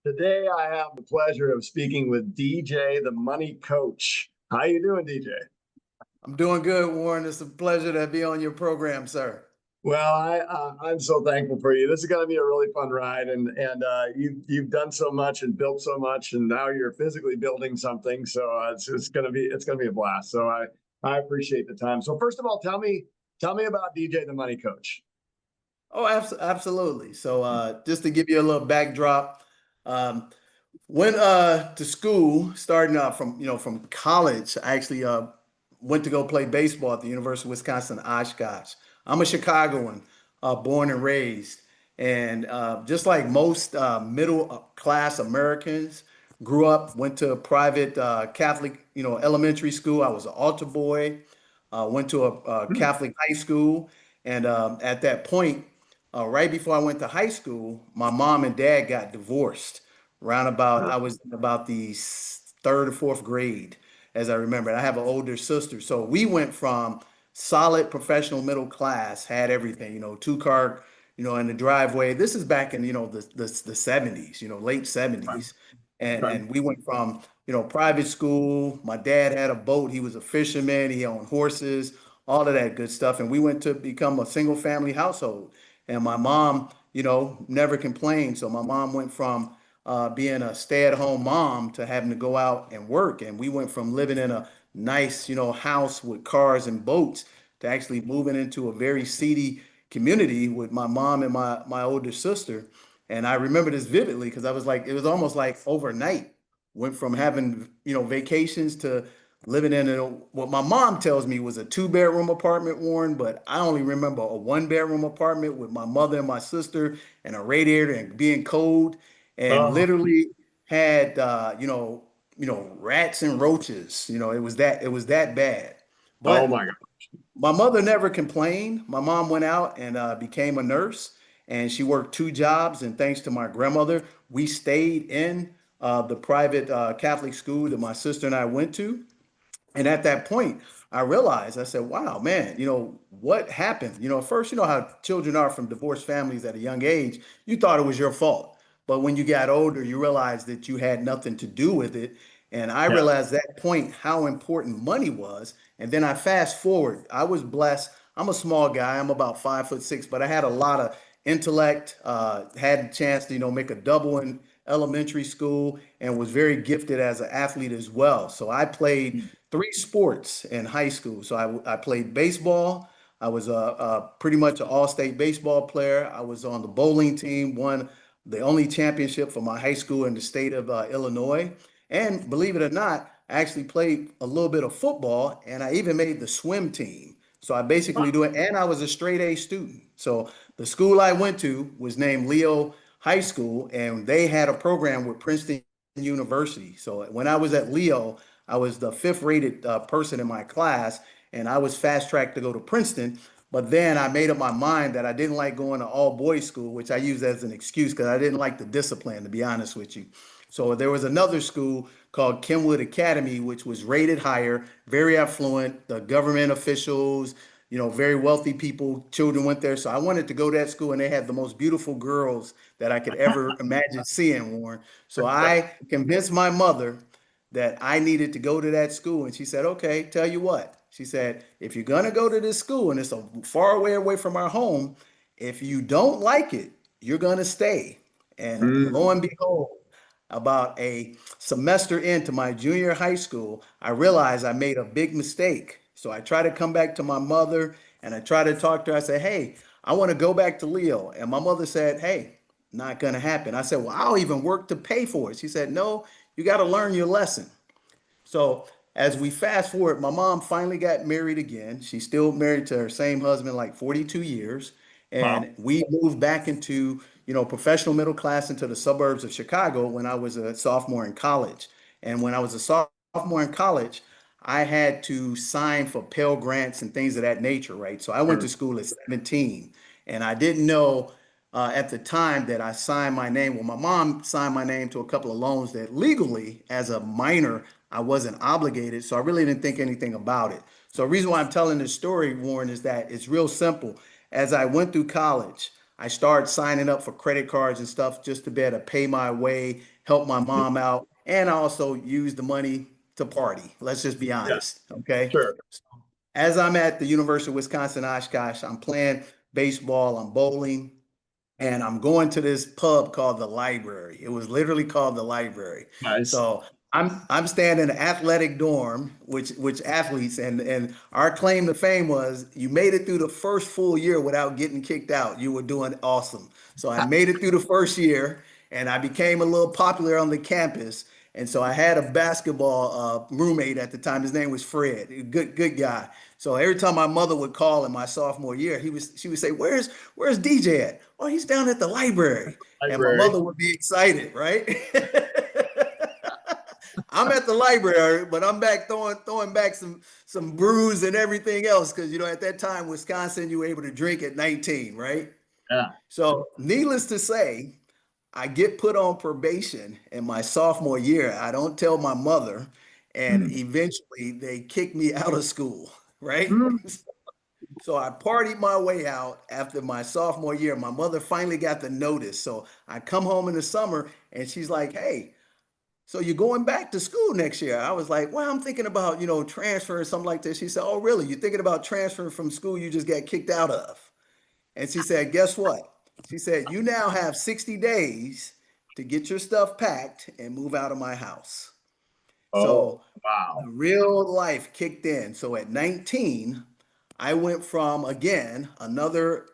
Today, I have the pleasure of speaking with DJ, the money coach. How you doing, DJ? I'm doing good, Warren. It's a pleasure to be on your program, sir. Well, I'm so thankful for you. This is going to be a really fun ride, and you've done so much and built so much, and now you're physically building something. So it's going to be a blast. So I appreciate the time. So first of all, tell me about DJ, the money coach. Oh, absolutely. So just to give you a little backdrop, um, went to school, starting out from college. I actually went to go play baseball at the University of Wisconsin Oshkosh. I'm a Chicagoan, born and raised, and just like most middle class Americans, grew up, went to a private Catholic, elementary school. I was an altar boy. Went to a Hmm. Catholic high school, and at that point, right before I went to high school, my mom and dad got divorced. I was in about the third or fourth grade, as I remember. And I have an older sister, so we went from solid professional middle class, had everything, two-car, in the driveway. This is back in, the 70s, late Right. 70s. And Right. and we went from, private school. My dad had a boat. He was a fisherman. He owned horses, all of that good stuff. And we went to become a single family household. And my mom, never complained. So my mom went from being a stay-at-home mom to having to go out and work. And we went from living in a nice, house with cars and boats to actually moving into a very seedy community with my mom and my older sister. And I remember this vividly because I was like, it was almost like overnight. Went from having, vacations to living in what my mom tells me was a two-bedroom apartment, Warren, but I only remember a one-bedroom apartment with my mother and my sister and a radiator and being cold, and Oh, literally had rats and roaches. It was that bad. oh But my God. my mother never complained. My mom went out and became a nurse, and she worked two jobs. And thanks to my grandmother, we stayed in the private Catholic school that my sister and I went to. And at that point, I realized, I said, wow, man, what happened? First, how children are from divorced families at a young age, you thought it was your fault. But when you got older, you realized that you had nothing to do with it. And I Yeah. realized at that point how important money was. And then I fast forward. I was blessed. I'm a small guy. I'm about 5'6", but I had a lot of intellect, had a chance to, make a double in elementary school, and was very gifted as an athlete as well. So I played three sports in high school. So I played baseball. I was pretty much an all-state baseball player. I was on the bowling team, won the only championship for my high school in the state of Illinois. And believe it or not, I actually played a little bit of football, and I even made the swim team. So I basically do it, and I was a straight A student. So the school I went to was named Leo High School, and they had a program with Princeton University. So when I was at Leo, I was the fifth rated person in my class, and I was fast tracked to go to Princeton. But then I made up my mind that I didn't like going to all boys school, which I use as an excuse because I didn't like the discipline, to be honest with you. So there was another school called Kenwood Academy, which was rated higher, very affluent, the government officials, very wealthy people, children went there. So I wanted to go to that school, and they had the most beautiful girls that I could ever imagine seeing, Warren. So I convinced my mother that I needed to go to that school. And she said, okay, tell you what. She said, if you're going to go to this school and it's a far away from our home, if you don't like it, you're going to stay. And lo and Mm. behold, about a semester into my junior high school, I realized I made a big mistake. So I tried to come back to my mother and I tried to talk to her. I said, hey, I want to go back to Leo. And my mother said, hey, not going to happen. I said, well, I'll even work to pay for it. She said, no, you got to learn your lesson. So as we fast forward, my mom finally got married again. She's still married to her same husband, like 42 years. Wow. And we moved back into, professional middle class into the suburbs of Chicago when I was a sophomore in college. And when I was a sophomore in college, I had to sign for Pell Grants and things of that nature, right? So I went to Sure. school at 17, and I didn't know at the time that I signed my name. Well, my mom signed my name to a couple of loans that legally, as a minor, I wasn't obligated. So I really didn't think anything about it. So the reason why I'm telling this story, Warren, is that it's real simple. As I went through college, I started signing up for credit cards and stuff just to be able to pay my way, help my mom out, and I also use the money to party. Let's just be Yeah, honest, okay? sure. As I'm at the University of Wisconsin Oshkosh, I'm playing baseball, I'm bowling, and I'm going to this pub called the Library. It was literally called the Library. Nice. So I'm staying in an athletic dorm, which athletes and our claim to fame was you made it through the first full year without getting kicked out. You were doing awesome. So I made it through the first year and I became a little popular on the campus. And so I had a basketball roommate at the time. His name was Fred, a good guy. So every time my mother would call in my sophomore year, she would say, "Where's DJ at? Oh, he's down at the library." And my Library. mother would be excited, right? I'm at the library, but I'm back throwing back some brews and everything else because at that time, Wisconsin, you were able to drink at 19, right? Yeah. So, needless to say, I get put on probation in my sophomore year. I don't tell my mother, and Hmm. eventually they kick me out of school, right? Hmm. So I partied my way out after my sophomore year. My mother finally got the notice. So I come home in the summer and she's like, "Hey, so you're going back to school next year?" I was like, "Well, I'm thinking about, transfer or something like this." She said, "Oh, really? You're thinking about transferring from school you just got kicked out of?" And she said, "Guess what?" She said, "You now have 60 days to get your stuff packed and move out of my house." Oh, So wow. the real life kicked in. So at 19, I went from, again, another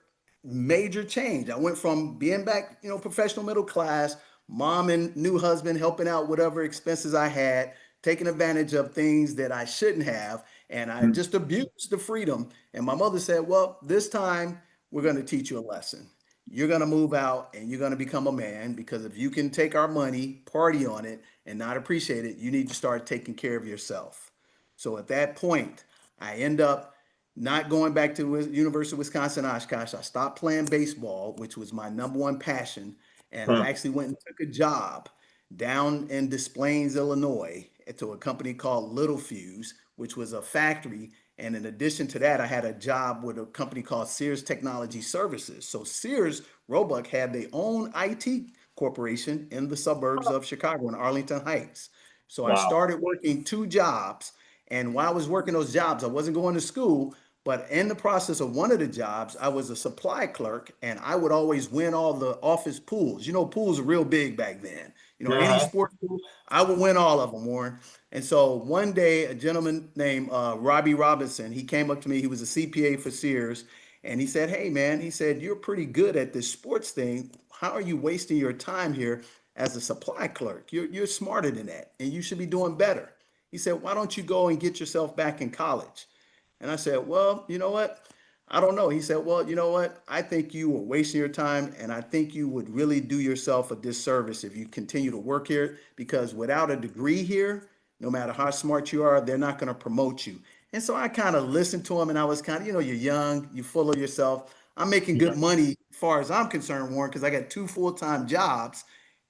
major change. I went from being back, professional middle class, mom and new husband helping out whatever expenses I had, taking advantage of things that I shouldn't have. And I Hmm. just abused the freedom. And my mother said, "Well, this time we're going to teach you a lesson. You're going to move out and you're going to become a man because if you can take our money, party on it, and not appreciate it, you need to start taking care of yourself." So at that point, I end up not going back to University of Wisconsin Oshkosh. I stopped playing baseball, which was my number one passion, and Huh. I actually went and took a job down in Des Plaines, Illinois, to a company called Little Fuse, which was a factory. And in addition to that, I had a job with a company called Sears Technology Services. So Sears Roebuck had their own IT corporation in the suburbs of Chicago in Arlington Heights. So I Wow. started working two jobs. And while I was working those jobs, I wasn't going to school, but in the process of one of the jobs, I was a supply clerk and I would always win all the office pools. Pools are real big back then. Any Uh-huh. sports pool, I would win all of them, Warren. And so one day, a gentleman named Robbie Robinson, he came up to me. He was a CPA for Sears. And he said, "Hey, man," he said, "you're pretty good at this sports thing. How are you wasting your time here as a supply clerk? You're smarter than that, and you should be doing better." He said, "Why don't you go and get yourself back in college?" And I said, "Well, you know what? I don't know." He said, "Well, you know what? I think you were wasting your time, and I think you would really do yourself a disservice if you continue to work here because without a degree here, no matter how smart you are, they're not going to promote you." And so I kind of listened to him, and I was kind of, you're young, you're full of yourself. I'm making Yeah. good money as far as I'm concerned, Warren, because I got two full-time jobs,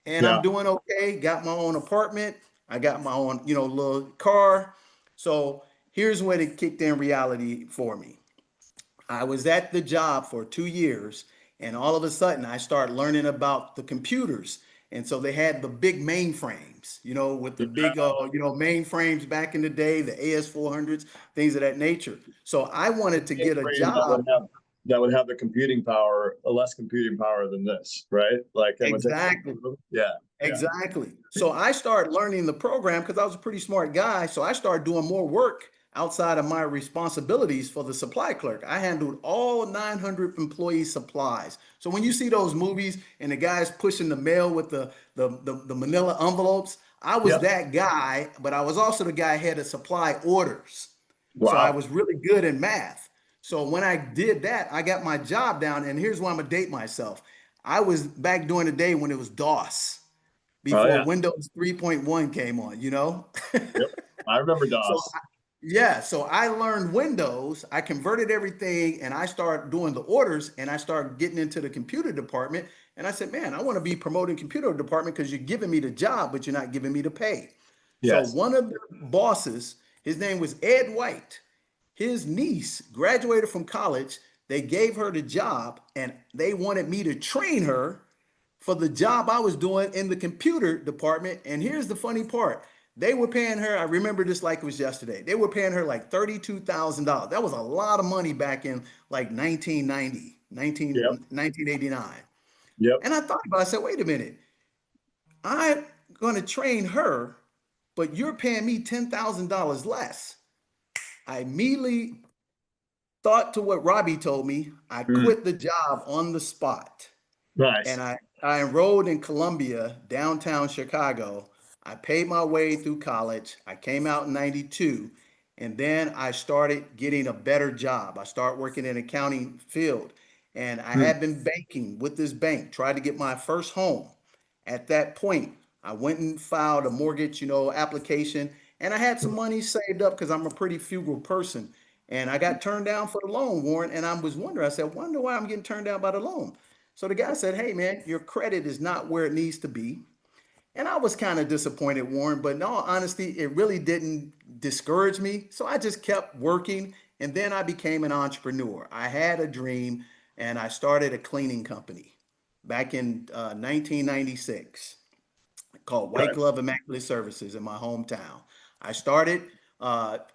and I'm Yeah. doing okay. Got my own apartment. I got my own, little car. So here's what it kicked in reality for me. I was at the job for 2 years, and all of a sudden I started learning about the computers. And so they had the big mainframes, with the Yeah. big, mainframes back in the day, the AS400s, things of that nature. So I wanted to get a Mainframe that would job. have the computing power, less computing power than this, right? Like it would take. Exactly. Yeah. Yeah. Exactly. So I started learning the program because I was a pretty smart guy. So I started doing more work outside of my responsibilities for the supply clerk. I handled all 900 employee supplies. So when you see those movies and the guys pushing the mail with the manila envelopes, I was Yep. that guy, but I was also the guy who had to supply orders. So I Wow. was really good in math. So when I did that, I got my job down. And here's why I'm gonna date myself. I was back during the day when it was DOS Oh before yeah. Windows 3.1 came on. Yep. I remember So DOS. yeah, so I learned Windows, I converted everything and I started doing the orders and I started getting into the computer department and I said, "Man, I want to be promoting computer department because you're giving me the job, but you're not giving me the pay." So Yes. one of the bosses, his name was Ed White. His niece graduated from college, They gave her the job and they wanted me to train her for the job I was doing in the computer department. And here's the funny part. They were paying her, I remember this like it was yesterday. They were paying her like $32,000. That was a lot of money back in like 1990, Yep. 1989. Yep. And I thought about it, I said, wait a minute, I'm going to train her, but you're paying me $10,000 less. I immediately thought to what Robbie told me. I Mm. quit the job on the spot. And Nice. I enrolled in Columbia, downtown Chicago. I paid my way through college. I came out in 92. And then I started getting a better job. I started working in accounting field. And I Mm. had been banking with this bank, tried to get my first home. At that point, I went and filed a mortgage, application. And I had some money saved up because I'm a pretty frugal person. And I got turned down for the loan, Warren. And I was wondering, I said, wonder why I'm getting turned down by the loan. So the guy said, hey, man, your credit is not where it needs to be. And I was kind of disappointed, Warren, but in all honesty, it really didn't discourage me. So I just kept working. And then I became an entrepreneur. I had a dream and I started a cleaning company back in 1996 called White Right. Glove Immaculate Services in my hometown. I started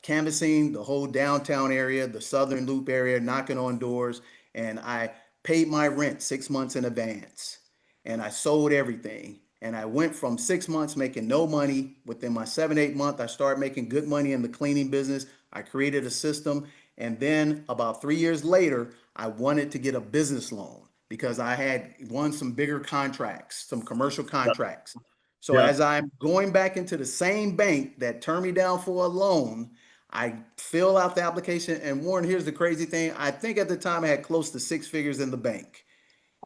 canvassing the whole downtown area, the Southern Loop area, knocking on doors, and I paid my rent 6 months in advance. And I sold everything. And I went from 6 months making no money. Within my 7, 8 month, I started making good money in the cleaning business. I created a system. And then about 3 years later, I wanted to get a business loan because I had won some bigger contracts, some commercial Yep. contracts. So Yep. as I'm going back into the same bank that turned me down for a loan, I fill out the application. And Warren, here's the crazy thing. I think at the time I had close to six figures in the bank.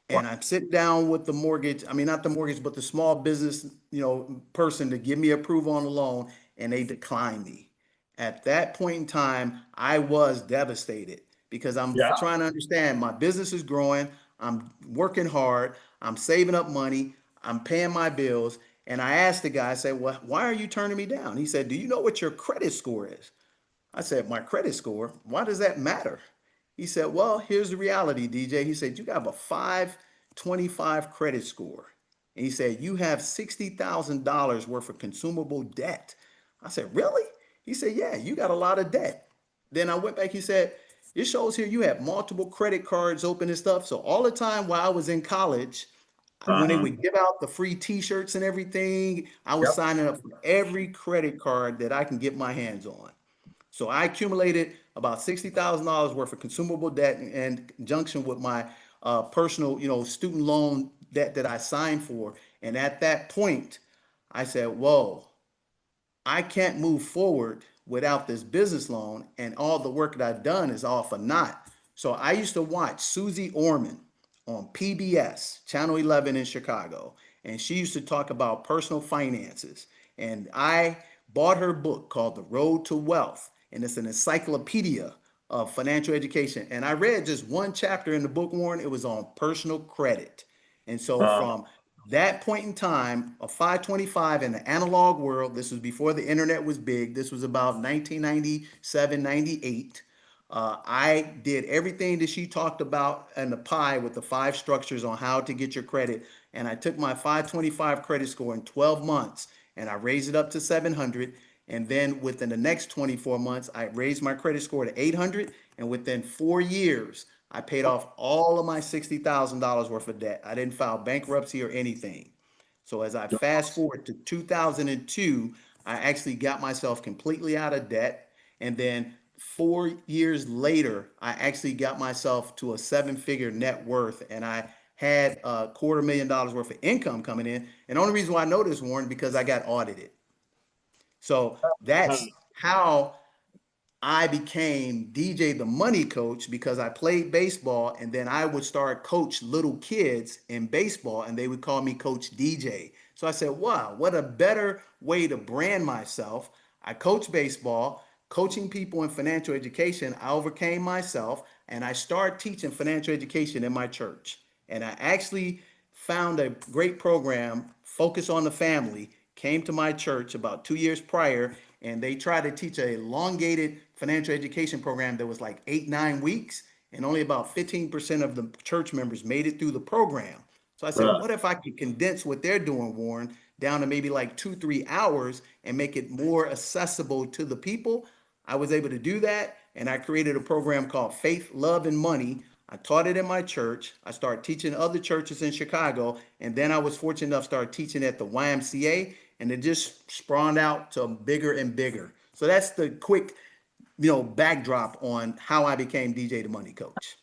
Wow. And I sit down with the mortgage, I mean, not the mortgage, but the small business, person to give me approval on the loan, and they declined me. At that point in time, I was devastated because I'm Yeah. trying to understand my business is growing, I'm working hard, I'm saving up money, I'm paying my bills. And I asked the guy, I said, well, why are you turning me down? He said, do you know what your credit score is? I said, my credit score? Why does that matter? He said, well, here's the reality, DJ. He said, you got a 525 credit score. And he said, you have $60,000 worth of consumable debt. I said, really? He said, yeah, you got a lot of debt. Then I went back, he said, it shows here you have multiple credit cards open and stuff. So all the time while I was in college, when they Uh-huh. would give out the free t-shirts and everything, I was Yep. signing up for every credit card that I can get my hands on. So I accumulated about $60,000 worth of consumable debt in conjunction with my personal, student loan debt that I signed for. And at that point, I said, whoa, I can't move forward without this business loan, and all the work that I've done is all for naught. So I used to watch Susie Orman on PBS, Channel 11 in Chicago, and she used to talk about personal finances. And I bought her book called The Road to Wealth, and it's an encyclopedia of financial education. And I read just one chapter in the book, Warren. It was on personal credit. And so Uh, from that point in time, a 525 in the analog world, this was before the internet was big. This was about 1997, 98. I did everything that she talked about in the pie with the five structures on how to get your credit. And I took my 525 credit score in 12 months and I raised it up to 700. And then within the next 24 months, I raised my credit score to 800. And within 4 years, I paid off all of my $60,000 worth of debt. I didn't file bankruptcy or anything. So as I fast forward to 2002, I actually got myself completely out of debt. And then 4 years later, I actually got myself to a seven-figure net worth, and I had $250,000 worth of income coming in. And the only reason why I know this, Warren, because I got audited. So uh, that's how I became DJ the money coach because I played baseball and then I would start coach little kids in baseball and they would call me Coach DJ. So I said, wow, what a better way to brand myself. I coach baseball, coaching people in financial education. I overcame myself and I started teaching financial education in my church. And I actually found a great program, Focus on the Family, came to my church about 2 years prior, and they tried to teach a elongated financial education program that was like 8, 9 weeks. and only about 15% of the church members made it through the program. So I said, Uh, what if I could condense what they're doing, Warren, down to maybe like 2, 3 hours and make it more accessible to the people? I was able to do that, and I created a program called Faith, Love, and Money. I taught it in my church. I started teaching other churches in Chicago, and then I was fortunate enough to start teaching at the YMCA, and it just spawned out to bigger and bigger. So that's the quick, backdrop on how I became DJ the Money Coach.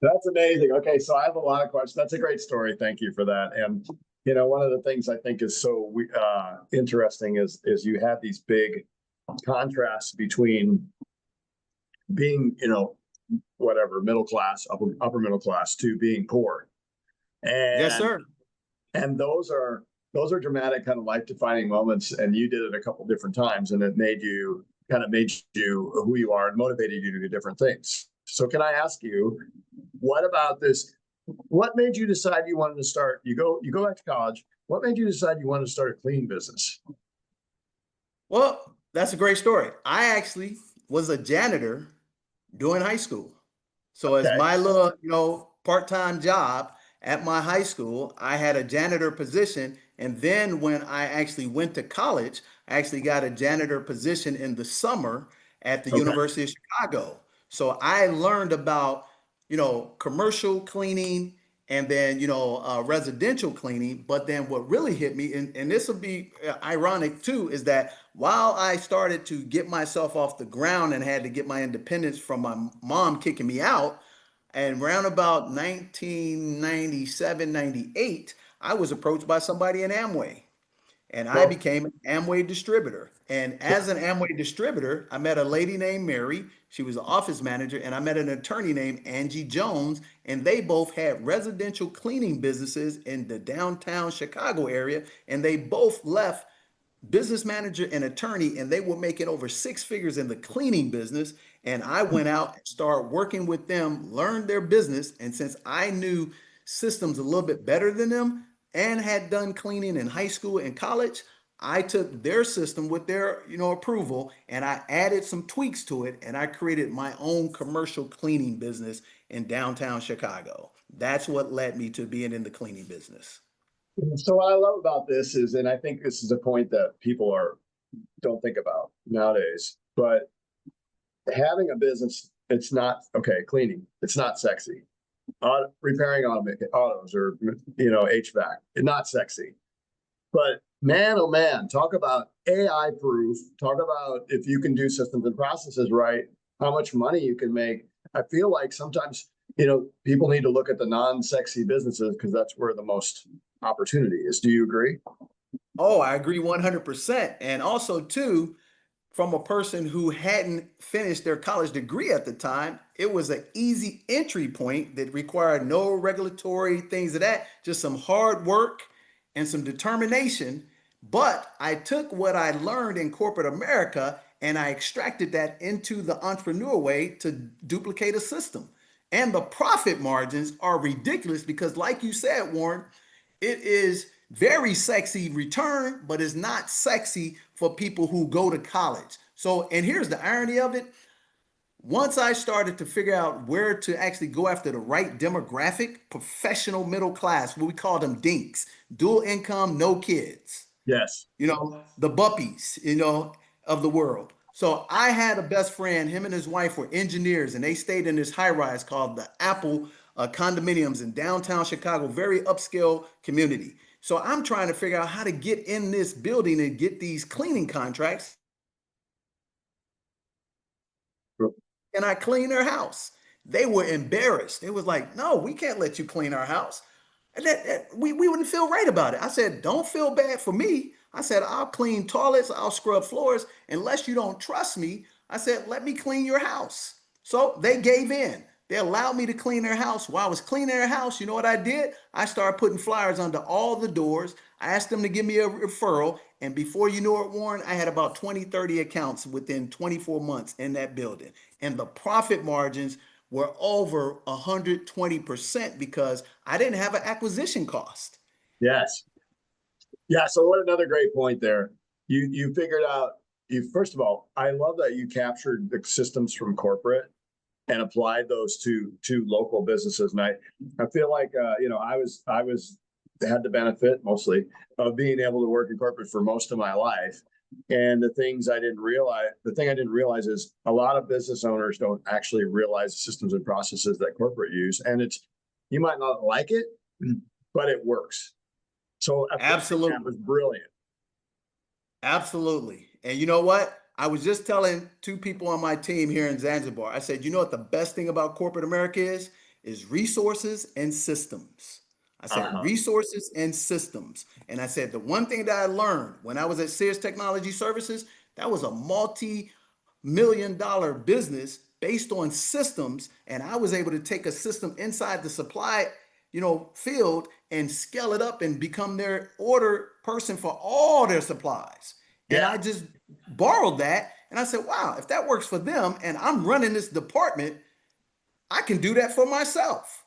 that's amazing. Okay, so I have a lot of questions. That's a great story. Thank you for that. And one of the things I think is so interesting is you have these big contrasts between being, whatever, middle class, upper middle class, to being poor. Yes, And sir. those are dramatic, kind of life defining moments. And you did it a couple different times, and it made you who you are and motivated you to do different things. So can I ask you, what about this? What made you decide you wanted to start? You go back to college. What made you decide you wanted to start a cleaning business? Well, that's a great story. I actually was a janitor during high school. So as Okay. my little, part-time job at my high school, I had a janitor position. And then when I actually went to college, I actually got a janitor position in the summer at the Okay. University of Chicago. So I learned about, commercial cleaning and then, residential cleaning. But then what really hit me, and this will be ironic too, is that while I started to get myself off the ground and had to get my independence from my mom kicking me out, and around about 1997, 98, I was approached by somebody in Amway, and I Well, became an Amway distributor. And as an Amway distributor, I met a lady named Mary. She was an office manager, and I met an attorney named Angie Jones, and they both had residential cleaning businesses in the downtown Chicago area, and they both left business manager and attorney, and they were making over 6 figures in the cleaning business. And I went out and started working with them, learned their business. And since I knew systems a little bit better than them and had done cleaning in high school and college, I took their system with their, approval, and I added some tweaks to it, and I created my own commercial cleaning business in downtown Chicago. That's what led me to being in the cleaning business. so what I love about this is, and I think this is a point that people don't think about nowadays, but having a business, it's not okay. Cleaning, it's not sexy. Repairing autos or HVAC, it's not sexy. But man, oh man, talk about AI proof. Talk about if you can do systems and processes right, how much money you can make. I feel like sometimes people need to look at the non-sexy businesses because that's where the most opportunity is. Do you agree? Oh, I agree 100%. And also, too, from a person who hadn't finished their college degree at the time, it was an easy entry point that required no regulatory things of that, just some hard work and some determination. But I took what I learned in corporate America and I extracted that into the entrepreneur way to duplicate a system. And the profit margins are ridiculous because, like you said, Warren, it is very sexy return, but it's not sexy for people who go to college. So, and here's the irony of it. Once I started to figure out where to actually go after the right demographic, professional middle class, what we call them dinks, dual income, no kids, Yes. the buppies, of the world. So I had a best friend, him and his wife were engineers, and they stayed in this high rise called the Apple condominiums in downtown Chicago, very upscale community. So I'm trying to figure out how to get in this building and get these cleaning contracts. And I clean their house. They were embarrassed. They was like, no, we can't let you clean our house. And we wouldn't feel right about it. I said, don't feel bad for me. I said, I'll clean toilets, I'll scrub floors. Unless you don't trust me, I said, let me clean your house. So they gave in. They allowed me to clean their house. While I was cleaning their house, you know what I did? I started putting flyers under all the doors. I asked them to give me a referral. And before you know it, Warren, I had about 20, 30 accounts within 24 months in that building. And the profit margins were over 120% because I didn't have an acquisition cost. Yes. Yeah. So what another great point there. You figured out, you first of all, I love that you captured the systems from corporate and applied those to local businesses. And I feel like I was had the benefit mostly of being able to work in corporate for most of my life. And the thing I didn't realize is a lot of business owners don't actually realize the systems and processes that corporate use. And you might not like it, but it works. So Absolutely. that was brilliant. Absolutely. And you know what? I was just telling two people on my team here in Zanzibar. I said, you know what the best thing about corporate America is resources and systems. I said resources and systems. And I said the one thing that I learned when I was at Sears Technology Services, that was a multi-million-dollar business based on systems, and I was able to take a system inside the supply, field and scale it up and become their order person for all their supplies. And I Yeah. just borrowed that and I said, wow, if that works for them and I'm running this department, I can do that for myself.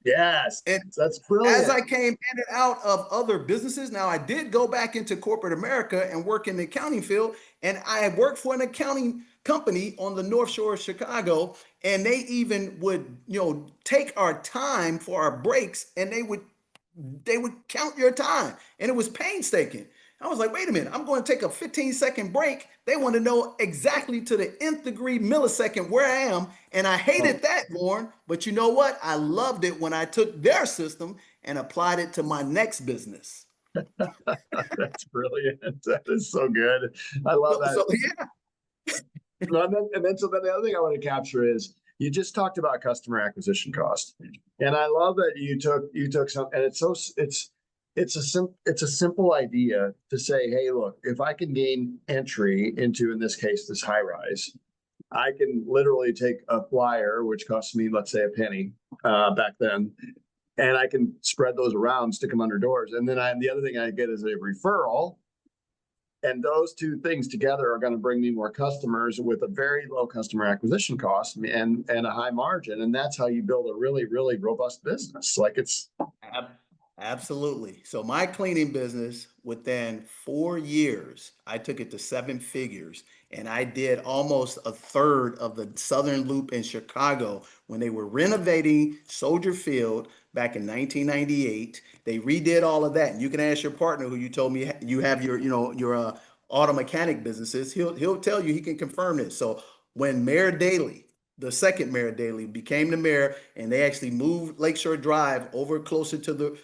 Yes. And That's as brilliant. I came in and out of other businesses, now I did go back into corporate America and work in the accounting field. And I worked for an accounting company on the North Shore of Chicago. And they even would, take our time for our breaks and they would count your time. And it was painstaking. I was like, wait a minute, I'm going to take a 15-second break. They want to know exactly to the nth degree millisecond where I am. And I Oh, hated that, Warren. But you know what? I loved it when I took their system and applied it to my next business. that's brilliant. That is so good. I love that. So yeah. So then the other thing I want to capture is you just talked about customer acquisition cost, and I love that you took some, and it's a simple idea to say, hey, look, if I can gain entry into, in this case, this high rise, I can literally take a flyer, which cost me, let's say, a penny back then, and I can spread those around, stick them under doors, and then the other thing I get is a referral. And those two things together are going to bring me more customers with a very low customer acquisition cost and a high margin. And that's how you build a really, really robust business. Like it's Absolutely. So my cleaning business, within 4 years, I took it to seven figures, and I did almost a third of the Southern Loop in Chicago when they were renovating Soldier Field back in 1998. They redid all of that, and you can ask your partner, who you told me you have your auto mechanic businesses. He'll tell you, he can confirm this. So when Mayor Daley, the second Mayor Daley, became the mayor, and they actually moved Lakeshore Drive over closer to the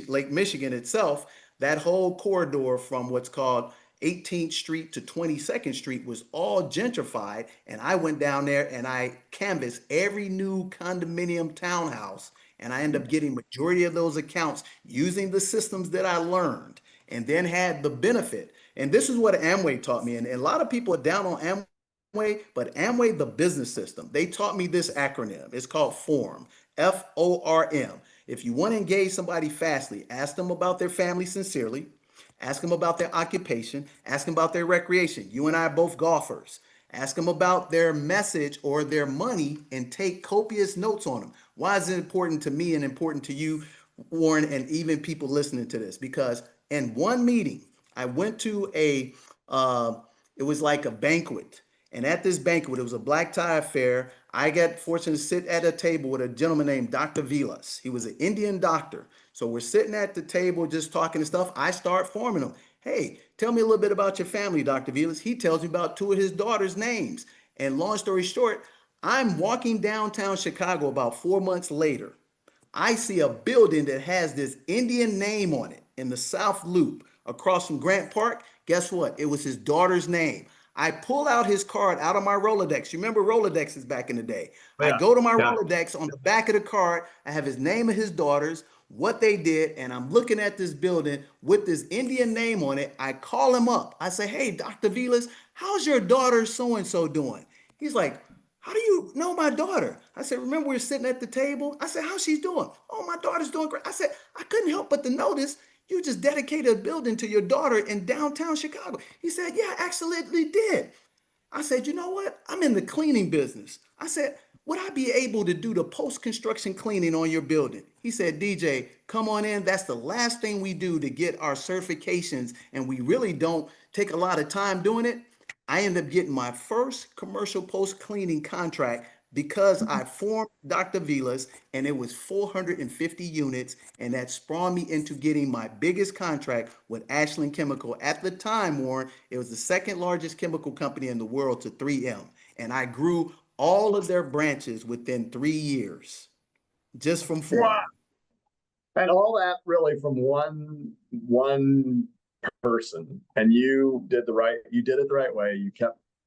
Lake Michigan itself. That whole corridor from what's called 18th Street to 22nd Street was all gentrified, and I went down there and I canvassed every new condominium townhouse, and I ended up getting majority of those accounts using the systems that I learned, and then had the benefit. And this is what Amway taught me, and a lot of people are down on Amway, but Amway, the business system, they taught me this acronym. It's called FORM, FORM. If you want to engage somebody fastly, ask them about their family sincerely, ask them about their occupation, ask them about their recreation. You and I are both golfers. Ask them about their message or their money and take copious notes on them. Why is it important to me and important to you, Warren, and even people listening to this? Because in one meeting, I went to it was like a banquet. And at this banquet, it was a black tie affair. I got fortunate to sit at a table with a gentleman named Dr. Vilas. He was an Indian doctor. So we're sitting at the table just talking and stuff. I start forming him. Hey, tell me a little bit about your family, Dr. Vilas. He tells me about two of his daughter's names. And long story short, I'm walking downtown Chicago about 4 months later. I see a building that has this Indian name on it in the South Loop across from Grant Park. Guess what? It was his daughter's name. I pull out his card out of my Rolodex. You remember Rolodexes back in the day. I yeah, go to my yeah. Rolodex. On the back of the card, I have his name of his daughters, what they did, and I'm looking at this building with this Indian name on it. I call him up. I say, hey, Dr. Vilas, how's your daughter so-and-so doing? He's like, how do you know my daughter? I said, remember we were sitting at the table? I said, how's she doing? Oh, my daughter's doing great. I said, I couldn't help but to notice you just dedicated a building to your daughter in downtown Chicago. He said, yeah, I absolutely did. I said, you know what? I'm in the cleaning business. I said, would I be able to do the post-construction cleaning on your building? He said, DJ, come on in. That's the last thing we do to get our certifications, and we really don't take a lot of time doing it. I ended up getting my first commercial post cleaning contract because I formed Dr. Vilas and it was 450 units. And that spawned me into getting my biggest contract with Ashland Chemical. At the time, Warren, it was the second largest chemical company in the world to 3M. And I grew all of their branches within 3 years just from Wow. forming. And all that really from one person. And you did it the right way. You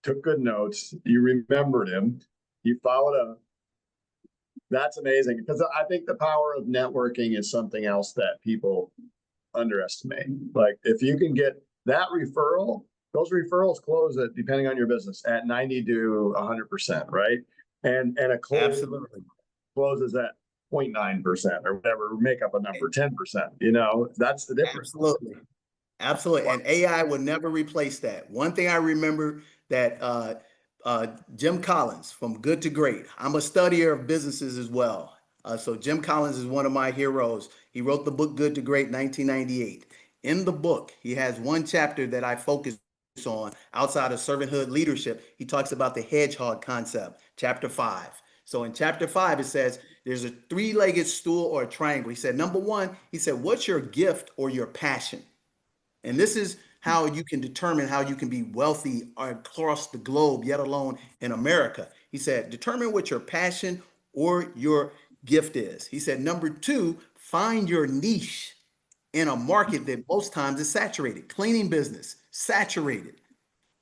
took good notes. You remembered him. You followed up. That's amazing because I think the power of networking is something else that people underestimate. Like if you can get that referral, those referrals close it depending on your business at 90 to 100%, right? And a cold Absolutely. closes at 0.9% or whatever, make up a number, 10%. You know, that's the difference. Absolutely. Absolutely. And AI will never replace that. One thing I remember that Jim Collins from Good to Great, I'm a studier of businesses as well. So Jim Collins is one of my heroes. He wrote the book Good to Great 1998. In the book, he has one chapter that I focus on outside of servanthood leadership. He talks about the hedgehog concept, chapter 5. So in chapter 5, it says there's a three-legged stool or a triangle. He said, number one, he said, what's your gift or your passion? And this is how you can determine how you can be wealthy across the globe, yet alone in America. He said, determine what your passion or your gift is. He said, number two, find your niche in a market that most times is saturated. Cleaning business, saturated.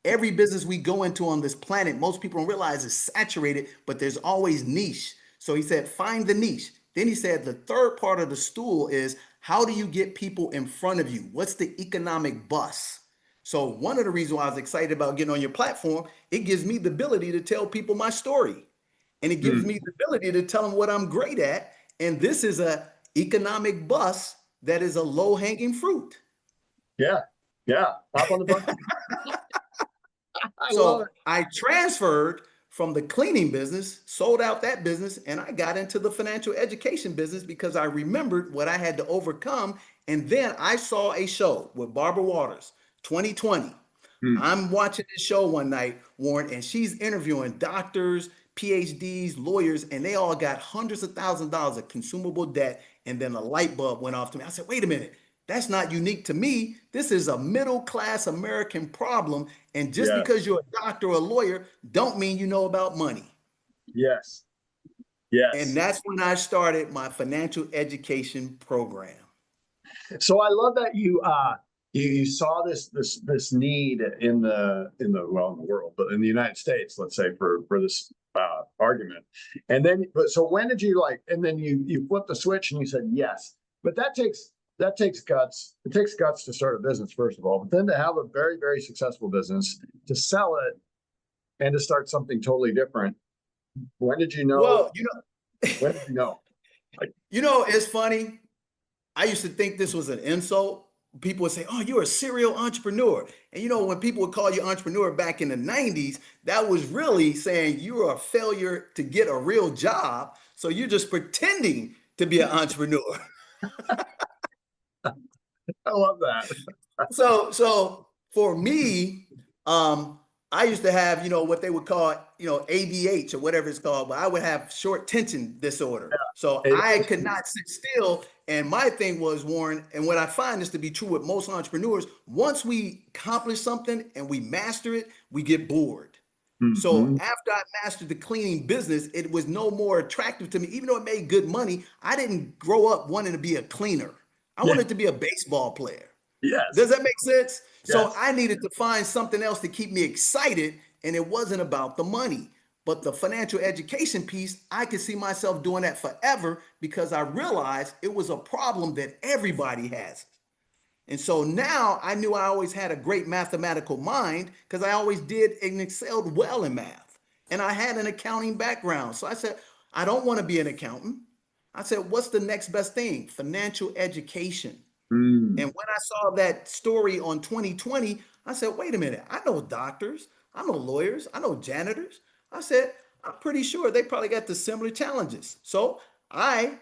Every business we go into on this planet, most people don't realize is saturated, but there's always niche. So he said, find the niche. Then he said, the third part of the stool is how do you get people in front of you? What's the economic bus? So one of the reasons why I was excited about getting on your platform, it gives me the ability to tell people my story. And it gives me the ability to tell them what I'm great at. And this is a economic bus that is a low-hanging fruit. Yeah. Yeah. Hop on the bus. I love So it. I transferred from the cleaning business, sold out that business, and I got into the financial education business because I remembered what I had to overcome. And then I saw a show with Barbara Waters, 2020. Hmm. I'm watching this show one night, Warren, and she's interviewing doctors, PhDs, lawyers, and they all got hundreds of thousands of dollars of consumable debt. And then a light bulb went off to me. I said, wait a minute, that's not unique to me. This is a middle class American problem. And just Yes. because you're a doctor or a lawyer, don't mean you know about money. Yes. And Yes. that's when I started my financial education program. So I love that you saw this need in the world, but in the United States, let's say for this argument, and then but so when did you and then you flipped the switch and you said yes, but that takes guts. It takes guts to start a business first of all, but then to have a very very successful business, to sell it, and to start something totally different. When did you know? Well, When did you know? Like, it's funny. I used to think this was an insult. People would say, "Oh, you're a serial entrepreneur." And when people would call you entrepreneur back in the 90s, that was really saying you're a failure to get a real job. So you're just pretending to be an entrepreneur. I love that. So for me, I used to have, what they would call, ADH or whatever it's called, but I would have short tension disorder. So I could not sit still. And my thing was, Warren, and what I find is to be true with most entrepreneurs, once we accomplish something and we master it, we get bored. So Mhm. after I mastered the cleaning business, it was no more attractive to me. Even though it made good money, I didn't grow up wanting to be a cleaner. I Yeah. wanted to be a baseball player. Yes. Does that make sense? So Yes. I needed to find something else to keep me excited, and it wasn't about the money. But the financial education piece, I could see myself doing that forever because I realized it was a problem that everybody has. And so now I knew I always had a great mathematical mind because I always did and excelled well in math. And I had an accounting background. So I said, I don't want to be an accountant. I said, what's the next best thing? Financial education. And Mm. when I saw that story on 2020, I said, wait a minute, I know doctors, I know lawyers, I know janitors. I said, I'm pretty sure they probably got the similar challenges. So I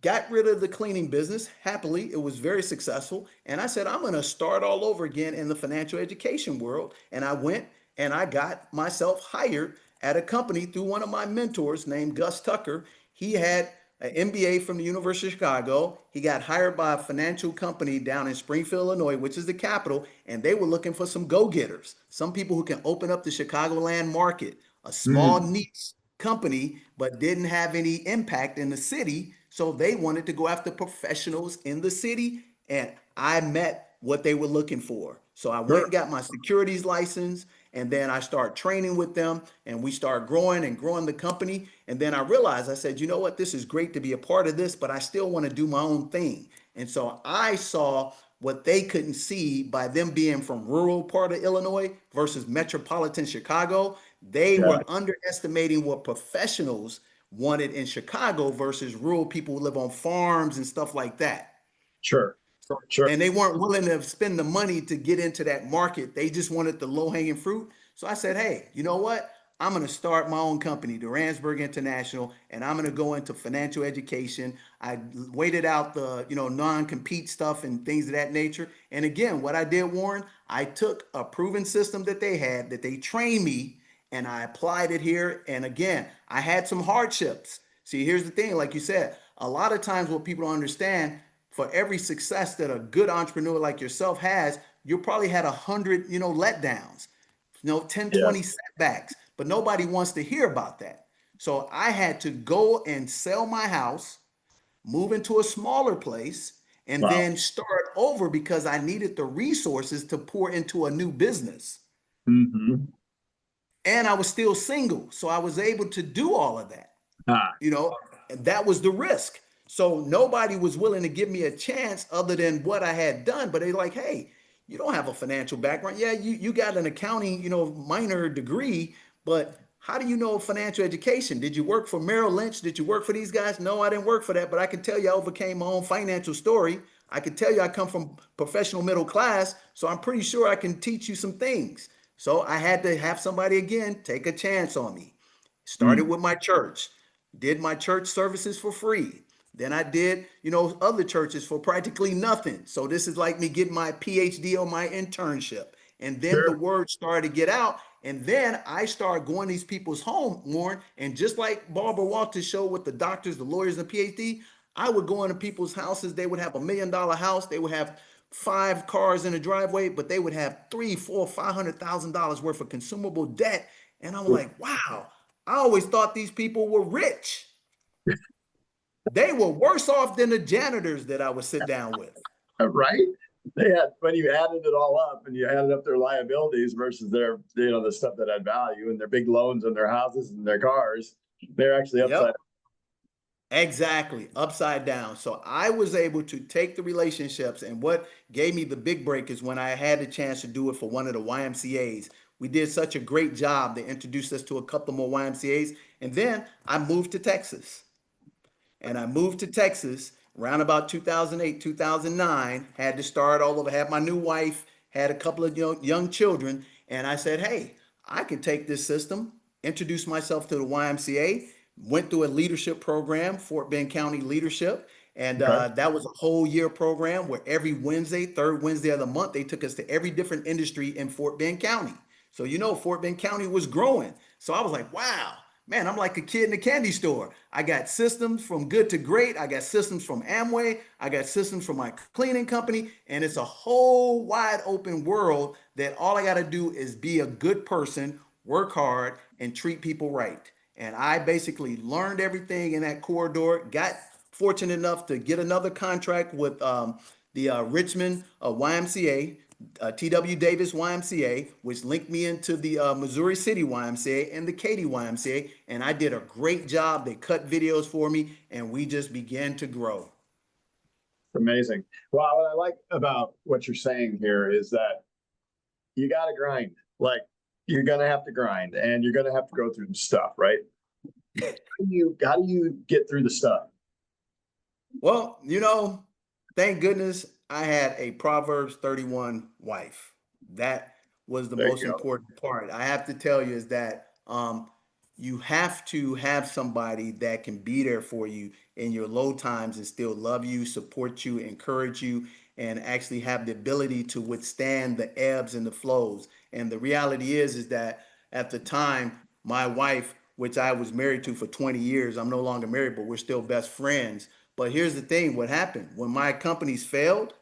got rid of the cleaning business happily. It was very successful. And I said, I'm going to start all over again in the financial education world. And I went and I got myself hired at a company through one of my mentors named Gus Tucker. He had an MBA from the University of Chicago. He got hired by a financial company down in Springfield, Illinois, which is the capital, and they were looking for some go-getters, some people who can open up the Chicagoland market, a small Mm, niche company, but didn't have any impact in the city. So they wanted to go after professionals in the city, and I met what they were looking for. So I went sure. and got my securities license, and then I start training with them, and we start growing and growing the company. And then I realized, I said, you know what, this is great to be a part of this, but I still want to do my own thing. And so I saw what they couldn't see by them being from rural part of Illinois versus metropolitan Chicago. They Yeah, were underestimating what professionals wanted in Chicago versus rural people who live on farms and stuff like that. sure, So, sure. and they weren't willing to spend the money to get into that market. They just wanted the low hanging fruit. So I said, hey, you know what? I'm going to start my own company, the Ransburg International, and I'm going to go into financial education. I waited out the, non-compete stuff and things of that nature. And again, what I did, Warren, I took a proven system that they had, that they trained me, and I applied it here. And again, I had some hardships. See, here's the thing, like you said, a lot of times what people don't understand, for every success that a good entrepreneur like yourself has, you probably had 100, letdowns, 10, Yeah. 20 setbacks, but nobody wants to hear about that. So I had to go and sell my house, move into a smaller place, and Wow. then start over because I needed the resources to pour into a new business. Hmm. And I was still single. So I was able to do all of that. Ah, And that was the risk. So nobody was willing to give me a chance other than what I had done. But they like, hey, you don't have a financial background. Yeah, you got an accounting, minor degree, but how do you know financial education? Did you work for Merrill Lynch? Did you work for these guys? No, I didn't work for that, but I can tell you I overcame my own financial story. I can tell you I come from professional middle class, so I'm pretty sure I can teach you some things. So I had to have somebody again take a chance on me. Started mm, with my church, did my church services for free. Then I did, other churches for practically nothing. So this is like me getting my PhD or my internship. And then the sure. word started to get out. And then I started going to these people's home, Warren. And just like Barbara Walters show with the doctors, the lawyers, and PhD, I would go into people's houses. They would have $1 million house. They would have 5 cars in a driveway, but they would have three, four, $500,000 worth of consumable debt. And I'm like, wow, I always thought these people were rich. They were worse off than the janitors that I would sit down with. Right? They had, when you added it all up and you added up their liabilities versus their, the stuff that had value and their big loans and their houses and their cars, they're actually upside. Yep, exactly. Upside down. So I was able to take the relationships, and what gave me the big break is when I had the chance to do it for one of the YMCA's. We did such a great job. They introduced us to a couple more YMCA's. And then I moved to Texas. And I moved to Texas around about 2008, 2009, had to start all over, had my new wife, had a couple of young children. And I said, hey, I can take this system, introduce myself to the YMCA, went through a leadership program, Fort Bend County Leadership. And Okay. that was a whole year program where every Wednesday, third Wednesday of the month, they took us to every different industry in Fort Bend County. So, Fort Bend County was growing. So I was like, wow, man, I'm like a kid in a candy store. I got systems from good to great. I got systems from Amway. I got systems from my cleaning company. And it's a whole wide open world that all I got to do is be a good person, work hard, and treat people right. And I basically learned everything in that corridor, got fortunate enough to get another contract with the Richmond YMCA, T.W. Davis YMCA, which linked me into the Missouri City YMCA and the Katy YMCA. And I did a great job. They cut videos for me, and we just began to grow. Amazing. Well, what I like about what you're saying here is that you got to grind. Like, you're going to have to grind and you're going to have to go through the stuff, right? How do you get through the stuff? Well, thank goodness I had a Proverbs 31 wife. That was the There most you go. important part. I have to tell you is that you have to have somebody that can be there for you in your low times and still love you, support you, encourage you, and actually have the ability to withstand the ebbs and the flows. And the reality is that at the time, my wife, which I was married to for 20 years, I'm no longer married, but we're still best friends. But here's the thing, what happened? When my companies failed,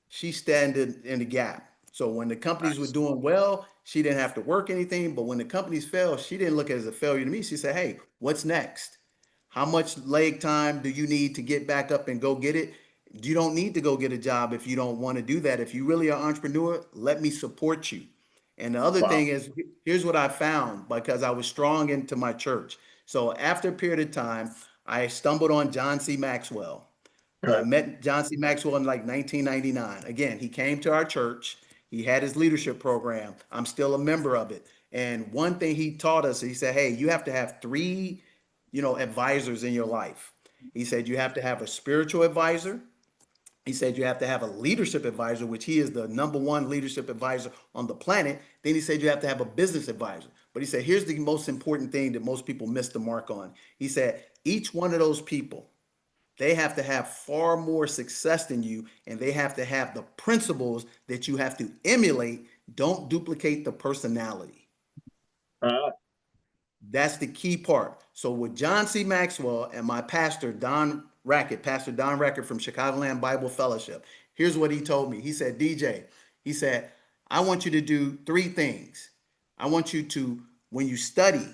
she stood in the gap. So when the companies were Nice. doing well, she didn't have to work anything. But when the companies failed, she didn't look at it as a failure to me. She said, hey, what's next? How much leg time do you need to get back up and go get it? You don't need to go get a job if you don't want to do that. If you really are an entrepreneur, let me support you. And the other Wow. thing is, here's what I found because I was strong into my church. So after a period of time, I stumbled on John C. Maxwell. I Okay. met John C. Maxwell in like 1999. Again, he came to our church. He had his leadership program. I'm still a member of it. And one thing he taught us, he said, hey, you have to have three, advisors in your life. He said you have to have a spiritual advisor. He said you have to have a leadership advisor, which he is the number one leadership advisor on the planet. Then he said you have to have a business advisor. But he said, here's the most important thing that most people miss the mark on. He said, each one of those people, they have to have far more success than you, and they have to have the principles that you have to emulate. Don't duplicate the personality. Uh, That's the key part. So with John C. Maxwell and my pastor, Pastor Don Rackett from Chicago Land Bible Fellowship, here's what he told me. He said, DJ, he said, I want you to do three things. I want you to, when you study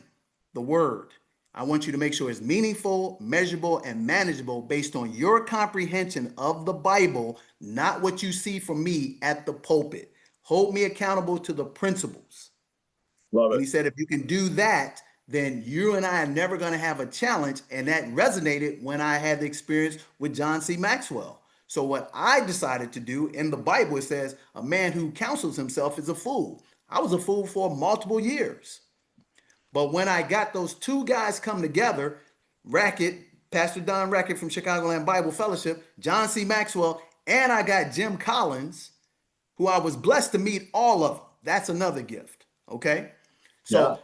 the word, I want you to make sure it's meaningful, measurable, and manageable based on your comprehension of the Bible, not what you see from me at the pulpit. Hold me accountable to the principles. Love And it. he said, if you can do that, then you and I are never going to have a challenge. And that resonated when I had the experience with John C. Maxwell. So, what I decided to do in the Bible, it says, a man who counsels himself is a fool. I was a fool for multiple years. But when I got those two guys come together, Rackett, Pastor Don Rackett from Chicagoland Bible Fellowship, John C. Maxwell, and I got Jim Collins, who I was blessed to meet all of them. That's another gift. Okay. Yeah. So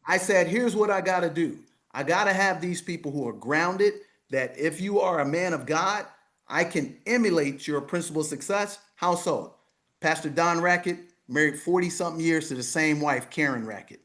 I said, here's what I got to do. I got to have these people who are grounded, that if you are a man of God, I can emulate your principal success. How so? Pastor Don Rackett married 40 something years to the same wife, Karen Rackett.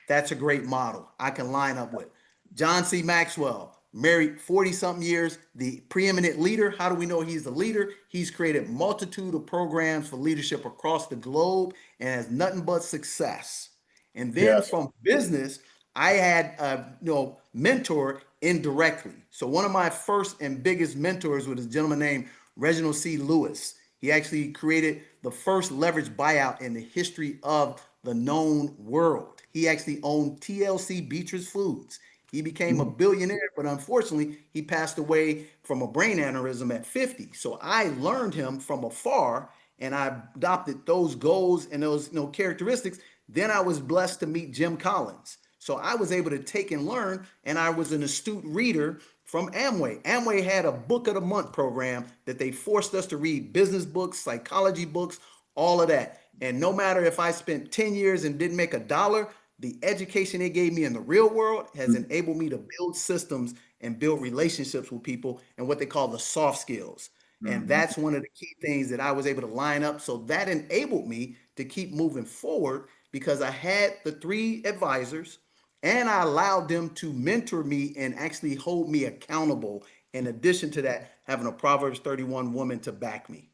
That's a great model I can line up with. John C. Maxwell, married 40 something years, the preeminent leader. How do we know he's the leader? He's created multitude of programs for leadership across the globe and has nothing but success. And then Yes. from business, I had a mentor indirectly. So one of my first and biggest mentors was a gentleman named Reginald C. Lewis. He actually created the first leverage buyout in the history of the known world. He actually owned TLC Beatrice Foods. He became a Mhm. billionaire, but unfortunately, he passed away from a brain aneurysm at 50. So I learned him from afar, and I adopted those goals and those characteristics. Then I was blessed to meet Jim Collins. So I was able to take and learn, and I was an astute reader from Amway. Amway had a book of the month program that they forced us to read business books, psychology books, all of that. And no matter if I spent 10 years and didn't make a dollar, the education they gave me in the real world has enabled me to build systems and build relationships with people and what they call the soft skills. And Mhm. that's one of the key things that I was able to line up. So that enabled me to keep moving forward because I had the three advisors and I allowed them to mentor me and actually hold me accountable. In addition to that, having a Proverbs 31 woman to back me.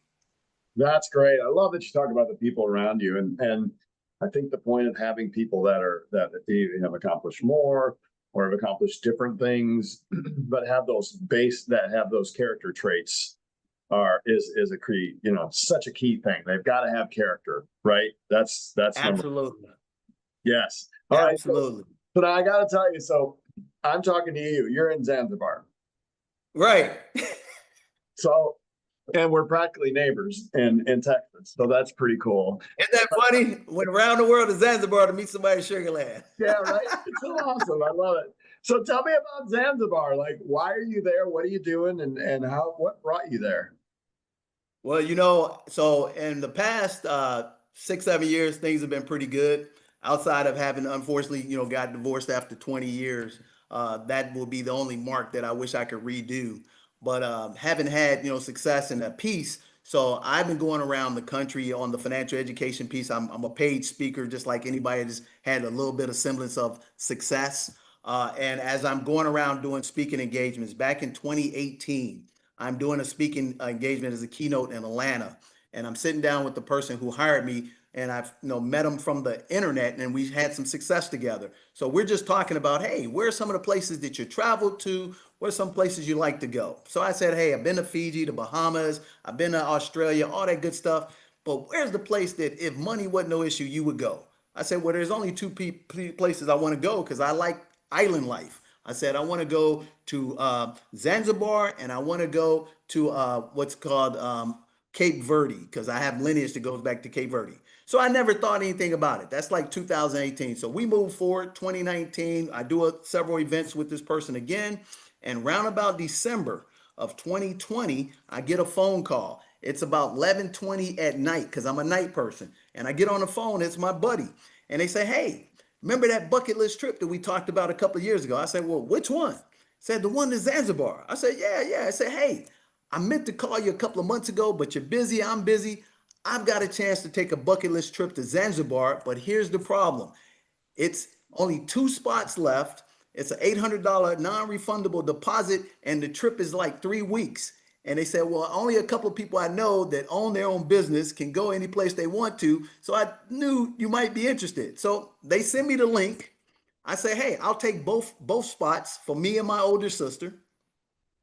That's great. I love that you talk about the people around you, and I think the point of having people that either have accomplished more or have accomplished different things, but have those character traits is a key, such a key thing. They've got to have character, right? That's number. Absolutely. Yes. All right. So, Absolutely. so now I got to tell you. So I'm talking to you. You're in Zanzibar. Right. So, and we're practically neighbors in Texas. So that's pretty cool. Isn't that funny? Went around the world to Zanzibar to meet somebody in Sugar Land. Yeah, right. It's so awesome. I love it. So tell me about Zanzibar. Like, why are you there? What are you doing? And what brought you there? Well, so in the past 6, 7 years, things have been pretty good. Outside of having, unfortunately, got divorced after 20 years, that will be the only mark that I wish I could redo. but haven't had, success in that piece. So I've been going around the country on the financial education piece. I'm a paid speaker, just like anybody that's had a little bit of semblance of success. And as I'm going around doing speaking engagements, back in 2018, I'm doing a speaking engagement as a keynote in Atlanta, and I'm sitting down with the person who hired me, and I've met him from the internet, and we had some success together. So we're just talking about, hey, where are some of the places that you traveled to? Where are some places you like to go? So I said, hey, I've been to Fiji, the Bahamas, I've been to Australia, all that good stuff. But where's the place that if money wasn't no issue, you would go? I said, well, there's only two places I want to go because I like island life. I said, I want to go to Zanzibar, and I want to go to what's called Cape Verde because I have lineage that goes back to Cape Verde. So I never thought anything about it. That's like 2018. So we move forward, 2019. I do several events with this person again. And round about December of 2020, I get a phone call. It's about 11:20 at night because I'm a night person. And I get on the phone, it's my buddy. And they say, hey, remember that bucket list trip that we talked about a couple of years ago? I said, well, which one? Said the one to Zanzibar. I said, yeah. I said, hey, I meant to call you a couple of months ago, but you're busy. I'm busy. I've got a chance to take a bucket list trip to Zanzibar, but here's the problem. It's only 2 spots left. It's an $800 non-refundable deposit, and the trip is like 3 weeks. And they said, well, only a couple of people I know that own their own business can go any place they want to. So I knew you might be interested. So they send me the link. I say, hey, I'll take both spots for me and my older sister.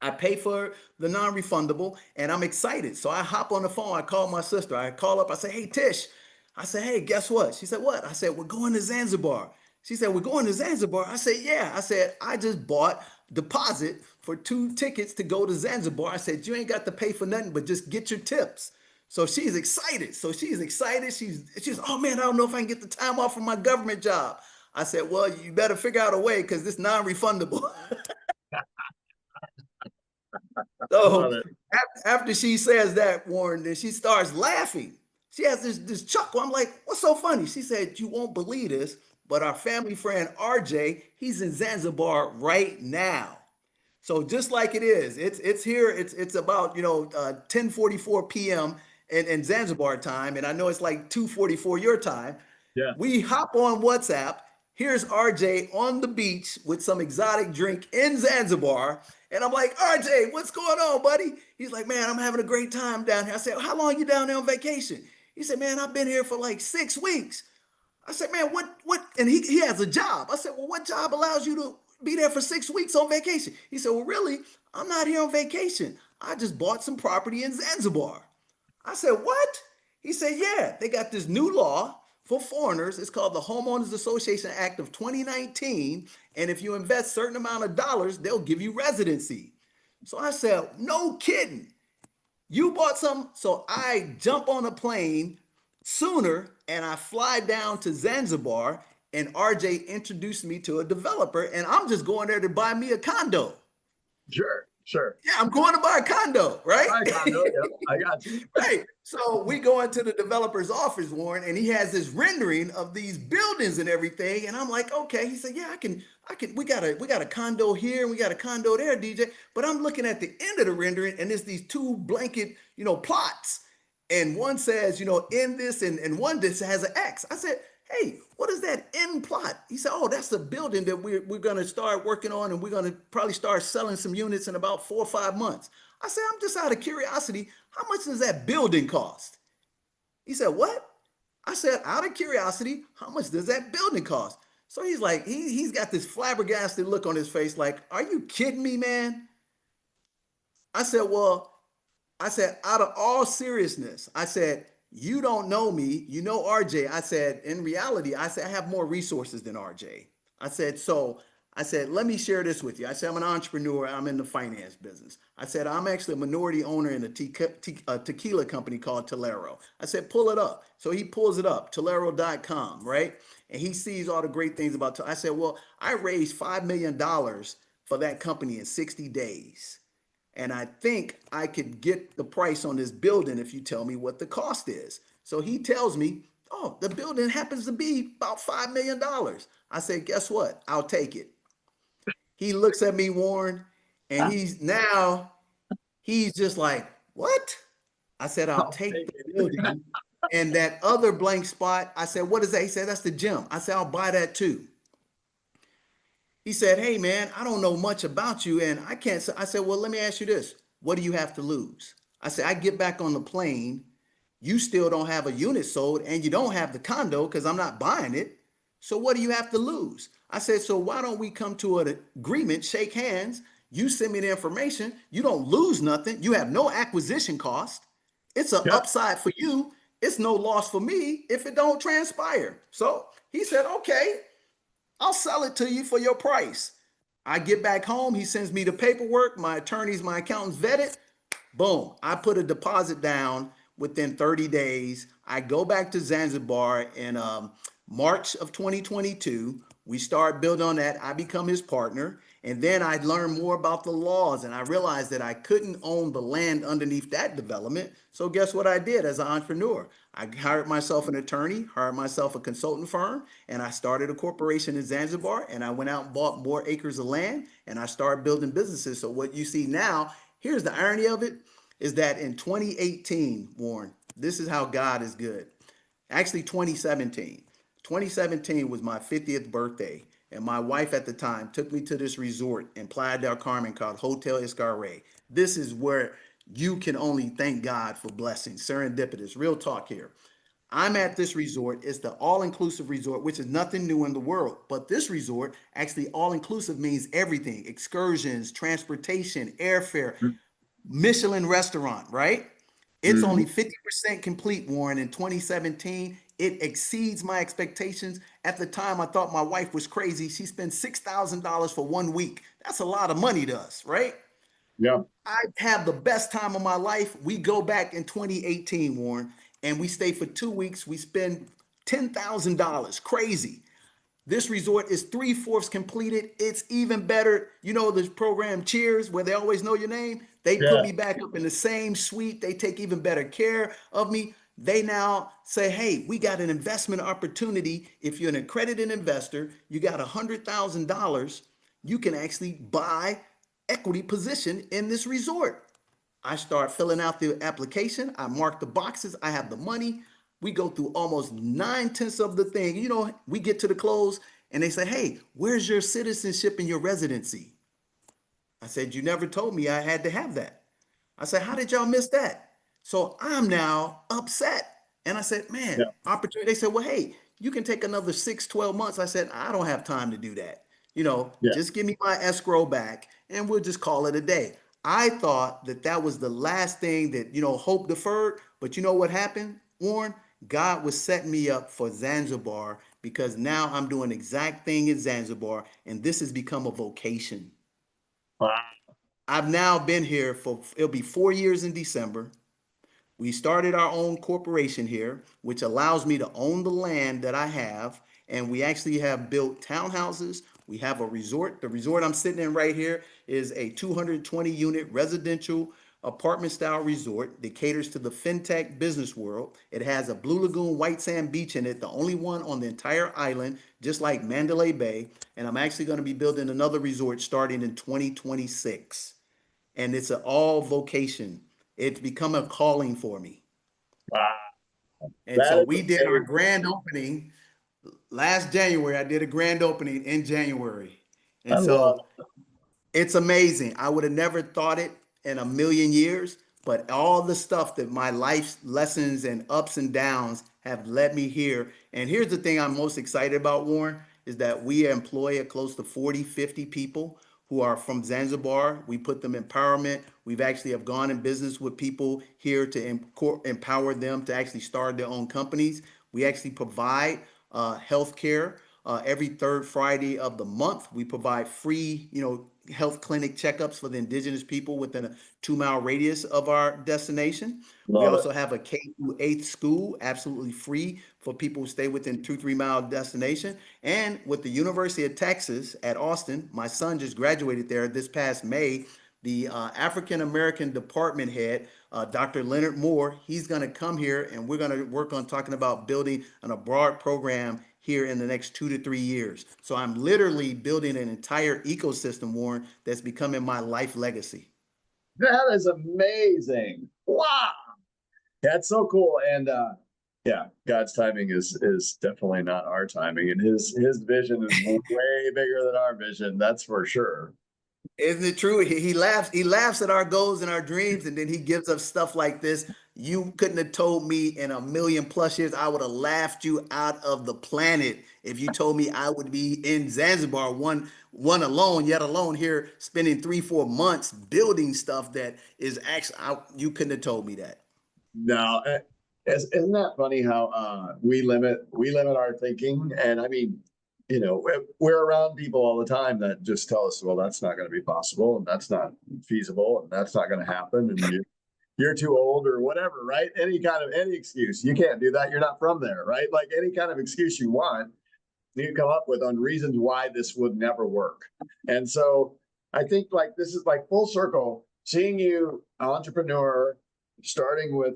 I pay for the non-refundable, and I'm excited. So I hop on the phone. I call my sister. I call up. I say, hey, Tish. I said, hey, guess what? She said, what? I said, we're going to Zanzibar. She said, we're going to Zanzibar. I said, yeah. I said, I just bought deposit for 2 tickets to go to Zanzibar. I said, you ain't got to pay for nothing, but just get your tips. So she's excited. She's, oh man, I don't know if I can get the time off from my government job. I said, well, you better figure out a way because this non-refundable. So after she says that, Warren, then she starts laughing. She has this chuckle. I'm like, what's so funny? She said, you won't believe this, but our family friend RJ, he's in Zanzibar right now. So just like it is, it's here. It's about 10:44 p.m. in Zanzibar time, and I know it's like 2:44 your time. Yeah. We hop on WhatsApp. Here's RJ on the beach with some exotic drink in Zanzibar. And I'm like, RJ, what's going on, buddy? He's like, man, I'm having a great time down here. I said, how long you down there on vacation? He said, man, I've been here for like 6 weeks. I said, man, what? And he has a job. I said, well, what job allows you to be there for 6 weeks on vacation? He said, well, really, I'm not here on vacation. I just bought some property in Zanzibar. I said, what? He said, yeah, they got this new law for foreigners. It's called the Homeowners Association Act of 2019. And if you invest a certain amount of dollars, they'll give you residency. So I said, no kidding. You bought some. So I jump on a plane sooner and I fly down to Zanzibar, and RJ introduced me to a developer, and I'm just going there to buy me a condo. Sure. Yeah, I'm going to buy a condo, right? Buy a condo, yep, I got you. Right. So we go into the developer's office, Warren, and he has this rendering of these buildings and everything. And I'm like, okay. He said, yeah, I can, we got a condo here and we got a condo there, DJ. But I'm looking at the end of the rendering, and there's these 2 blanket, plots. And one says, in this, and one that has an X. I said, hey, what is that end plot? He said, oh, that's the building that we're going to start working on, and we're going to probably start selling some units in about 4 or 5 months. I said, I'm just out of curiosity, how much does that building cost? He said, what? I said, out of curiosity, how much does that building cost? So he's like, he's got this flabbergasted look on his face like, are you kidding me, man? I said, out of all seriousness, I said, you don't know me, you know RJ. I said, in reality, I said, I have more resources than RJ. I said, let me share this with you. I said, I'm an entrepreneur. I'm in the finance business. I said, I'm actually a minority owner in a tequila company called Tolero. I said, pull it up. So he pulls it up, Tolero.com, right? And he sees all the great things about I said, well, I raised $5 million for that company in 60 days. And I think I could get the price on this building if you tell me what the cost is. So he tells me, oh, the building happens to be about $5 million. I said, guess what? I'll take it. He looks at me, Warren, and He's just like, what? I said, I'll I'll take take the it. building. And that other blank spot, I said, what is that? He said, that's the gym. I said, I'll buy that too. He said, hey man, I don't know much about you and I can't. I said, well, let me ask you this. What do you have to lose? I said, I get back on the plane. You still don't have a unit sold and you don't have the condo because I'm not buying it. So what do you have to lose? I said, so why don't we come to an agreement, shake hands? You send me the information. You don't lose nothing. You have no acquisition cost. It's an Yep. upside for you. It's no loss for me if it don't transpire. So he said, okay, I'll sell it to you for your price. I get back home. He sends me the paperwork. My attorneys, my accountants vet it. Boom. I put a deposit down within 30 days. I go back to Zanzibar in March of 2022. We start building on that. I become his partner. And then I learned more about the laws and I realized that I couldn't own the land underneath that development. So guess what I did as an entrepreneur? I hired myself an attorney, hired myself a consultant firm, and I started a corporation in Zanzibar. And I went out and bought more acres of land and I started building businesses. So what you see now, here's the irony of it, is that in 2018, Warren, this is how God is good. Actually, 2017. 2017 was my 50th birthday, and my wife at the time took me to this resort in Playa del Carmen called Hotel Escarre. This is where you can only thank God for blessings. Serendipitous, real talk here. I'm at this resort. It's the all-inclusive resort, which is nothing new in the world. But this resort, actually all-inclusive means everything: excursions, transportation, airfare, Michelin restaurant, right? It's Mhm. only 50% complete, Warren, in 2017. It exceeds my expectations. At the time, I thought my wife was crazy. She spent $6,000 for 1 week. That's a lot of money to us, right? Yep. I have the best time of my life. We go back in 2018, Warren, and we stay for 2 weeks. We spend $10,000. Crazy. This resort is three-fourths completed. It's even better. You know the program Cheers, where they always know your name? They put Yeah. me back up in the same suite. They take even better care of me. They now say, hey, we got an investment opportunity. If you're an accredited investor, you got $100,000, you can actually buy equity position in this resort. I start filling out the application. I mark the boxes. I have the money. We go through almost 9/10 of the thing. You know, we get to the close and they say, hey, where's your citizenship and your residency? I said, you never told me I had to have that. I said, how did y'all miss that? So I'm now upset. And I said, man, Yeah. opportunity. They said, well, hey, you can take another 6, 12 months. I said, I don't have time to do that. You know, Yeah. just give me my escrow back and we'll just call it a day. I thought that that was the last thing that, hope deferred. But you know what happened, Warren? God was setting me up for Zanzibar because now I'm doing the exact thing in Zanzibar and this has become a vocation. Wow. I've now been here for, it'll be 4 years in December. We started our own corporation here, which allows me to own the land that I have. And we actually have built townhouses. We have a resort. The resort I'm sitting in right here is a 220 unit residential apartment style resort that caters to the fintech business world. It has a Blue Lagoon white sand beach in it, the only one on the entire island, just like Mandalay Bay. And I'm actually going to be building another resort starting in 2026, and it's an all vocation. It's become a calling for me. Wow. And That so is we did our amazing. grand opening last January. I did a grand opening in January. I And love so it's amazing. I would have never thought it in a million years, but all the stuff that my life lessons and ups and downs have led me here. And here's the thing I'm most excited about, Warren, is that we employ close to 40, 50 people who are from Zanzibar. We put them in empowerment. We've actually have gone in business with people here to empower them to actually start their own companies. We actually provide health care. Every third Friday of the month, we provide free, health clinic checkups for the indigenous people within a 2 mile radius of our destination. We love it. also have a K through 8th school, absolutely free for people who stay within 2, 3 mile destination. And with the University of Texas at Austin, my son just graduated there this past May. The African American department head, Dr. Leonard Moore, he's going to come here and we're going to work on talking about building an abroad program here in the next 2 to 3 years. So I'm literally building an entire ecosystem, Warren, that's becoming my life legacy. That is amazing. Wow. That's so cool. And yeah, God's timing is definitely not our timing. And his vision is way bigger than our vision, that's for sure. Isn't it true? He laughs at our goals and our dreams, and then he gives us stuff like this. You couldn't have told me in a million plus years I would have laughed you out of the planet if you told me I would be in Zanzibar one alone, yet alone here spending 3 4 months building stuff that is actually you couldn't have told me that. No, isn't that funny how we limit our thinking? And I mean, we're around people all the time that just tell us, well, that's not going to be possible, and that's not feasible, and that's not going to happen, and you're too old or whatever, right? Any excuse. You can't do that. You're not from there, right? Like any kind of excuse you want, you come up with on reasons why this would never work. And so I think like this is like full circle, seeing you entrepreneur, starting with,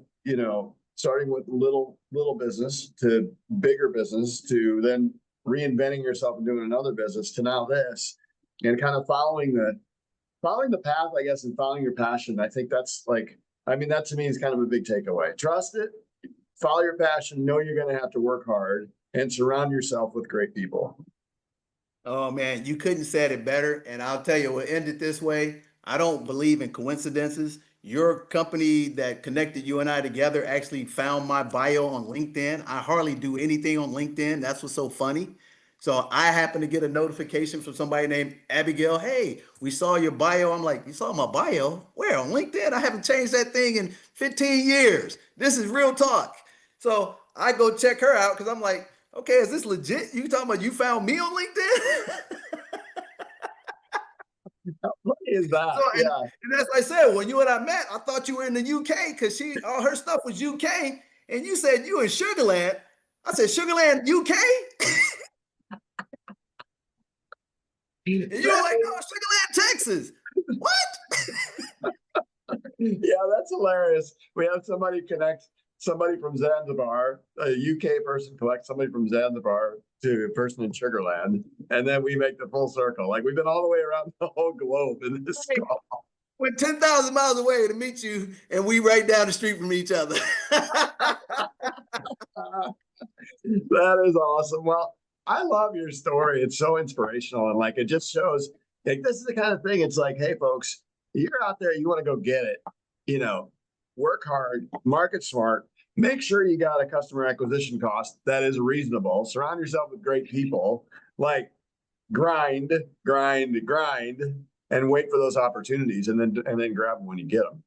starting with little business to bigger business to then reinventing yourself and doing another business to now this, and kind of following the path, I guess, and following your passion. I think that's like, I mean, that to me is kind of a big takeaway. Trust it, follow your passion, know you're going to have to work hard, and surround yourself with great people. Oh man, you couldn't said it better. And I'll tell you, we'll end it this way. I don't believe in coincidences. Your company that connected you and I together actually found my bio on LinkedIn. I hardly do anything on LinkedIn. That's what's so funny. So I happened to get a notification from somebody named Abigail. Hey, we saw your bio. I'm like, you saw my bio? Where? On LinkedIn? I haven't changed that thing in 15 years. This is real talk. So I go check her out because I'm like, okay, is this legit? You talking about you found me on LinkedIn? What is So, that? Yeah. and as I said, when you and I met, I thought you were in the UK because all her stuff was UK, and you said you in Sugar Land. I said Sugar Land, UK, and you were like, no, Sugar Land, Texas. What? Yeah, that's hilarious. We have somebody from Zanzibar, a UK person collect somebody from Zanzibar to a person in Sugar Land, and then we make the full circle. Like we've been all the way around the whole globe in this call. Went 10,000 miles away to meet you, and we right down the street from each other. That is awesome. Well, I love your story. It's so inspirational, and like it just shows like this is the kind of thing. It's like, hey, folks, you're out there, you want to go get it. You know, work hard, market smart, make sure you got a customer acquisition cost that is reasonable. Surround yourself with great people. Like grind, grind, grind, and wait for those opportunities, and then grab them when you get them.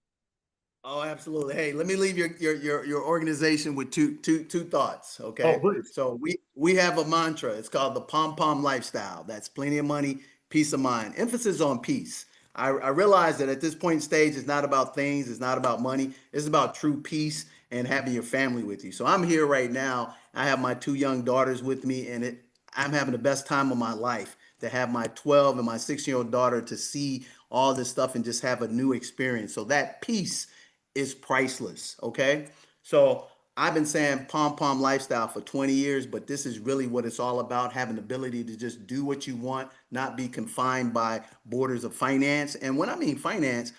Oh, absolutely. Hey, let me leave your organization with two thoughts. Oh, Okay. please. So we have a mantra. It's called the Pom Pom Lifestyle. That's plenty of money, peace of mind. Emphasis on peace. I realize that at this point in stage, it's not about things, it's not about money, it's about true peace and having your family with you. So I'm here right now. I have my two young daughters with me, and I'm having the best time of my life to have my 12 and my 6-year-old daughter to see all this stuff and just have a new experience. So that peace is priceless. Okay. So I've been saying pom pom lifestyle for 20 years, but this is really what it's all about, having the ability to just do what you want, not be confined by borders of finance. And when I mean finance,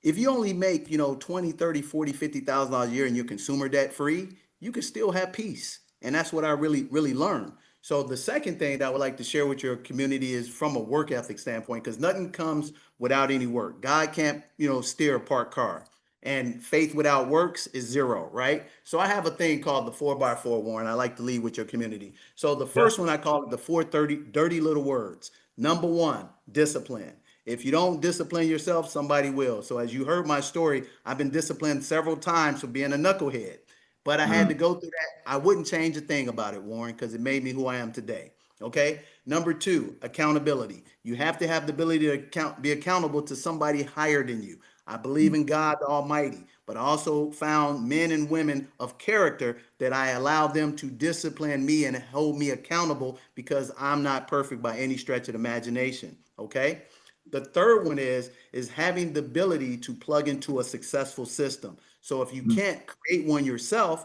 if you only make, 20, 30, 40, $50,000 a year and you're consumer debt free, you can still have peace. And that's what I really, really learned. So the second thing that I would like to share with your community is from a work ethic standpoint, because nothing comes without any work. God can't, steer a parked car. And faith without works is zero, right? So I have a thing called the 4x4, Warren. I like to lead with your community. So the Yeah. first one I call it the 430 dirty little words. Number one, discipline. If you don't discipline yourself, somebody will. So as you heard my story, I've been disciplined several times for being a knucklehead. But I had to Mm. go through that. I wouldn't change a thing about it, Warren, because it made me who I am today. Okay. Number two, accountability. You have to have the ability to be accountable to somebody higher than you. I believe in God the Almighty, but I also found men and women of character that I allowed them to discipline me and hold me accountable because I'm not perfect by any stretch of the imagination. Okay. The third one is having the ability to plug into a successful system. So if you Mm. can't create one yourself,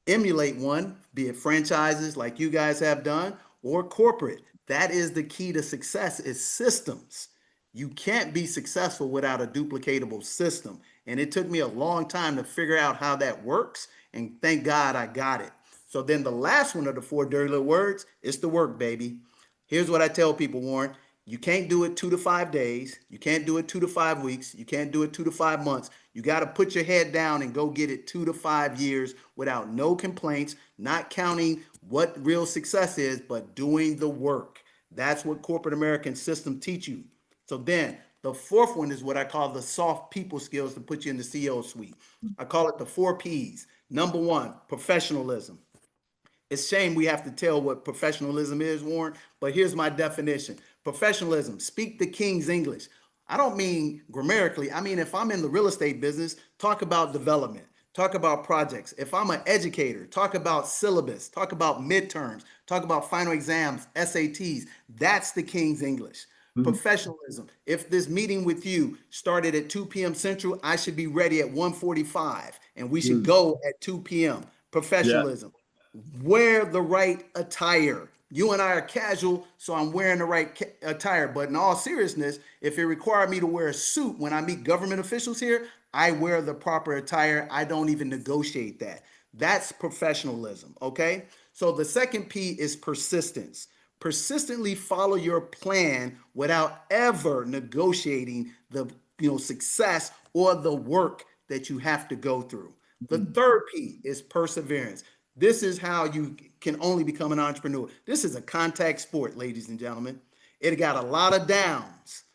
emulate one, be it franchises like you guys have done or corporate. That is the key to success is systems. You can't be successful without a duplicatable system. And it took me a long time to figure out how that works. And thank God I got it. So then the last one of the four dirty little words is the work, baby. Here's what I tell people, Warren. You can't do it 2 to 5 days. You can't do it 2 to 5 weeks. You can't do it 2 to 5 months. You got to put your head down and go get it 2 to 5 years without no complaints, not counting what real success is, but doing the work. That's what corporate American system teach you. So then the fourth one is what I call the soft people skills to put you in the CEO suite. I call it the 4 Ps. Number one, professionalism. It's a shame we have to tell what professionalism is, Warren, but here's my definition. Professionalism, speak the King's English. I don't mean grammatically. I mean, if I'm in the real estate business, talk about development, talk about projects. If I'm an educator, talk about syllabus, talk about midterms, talk about final exams, SATs. That's the King's English. Professionalism. If this meeting with you started at 2 p.m. Central, I should be ready at 1:45 and we should go at 2 p.m. Yeah. Professionalism. Wear the right attire. You and I are casual, so I'm wearing the right attire. But in all seriousness, if it required me to wear a suit when I meet government officials here, I wear the proper attire. I don't even negotiate that. That's professionalism, okay? So the second P is persistence. Persistently follow your plan without ever negotiating the success or the work that you have to go through. The third P is perseverance. This is how you can only become an entrepreneur. This is a contact sport, ladies and gentlemen. It got a lot of downs.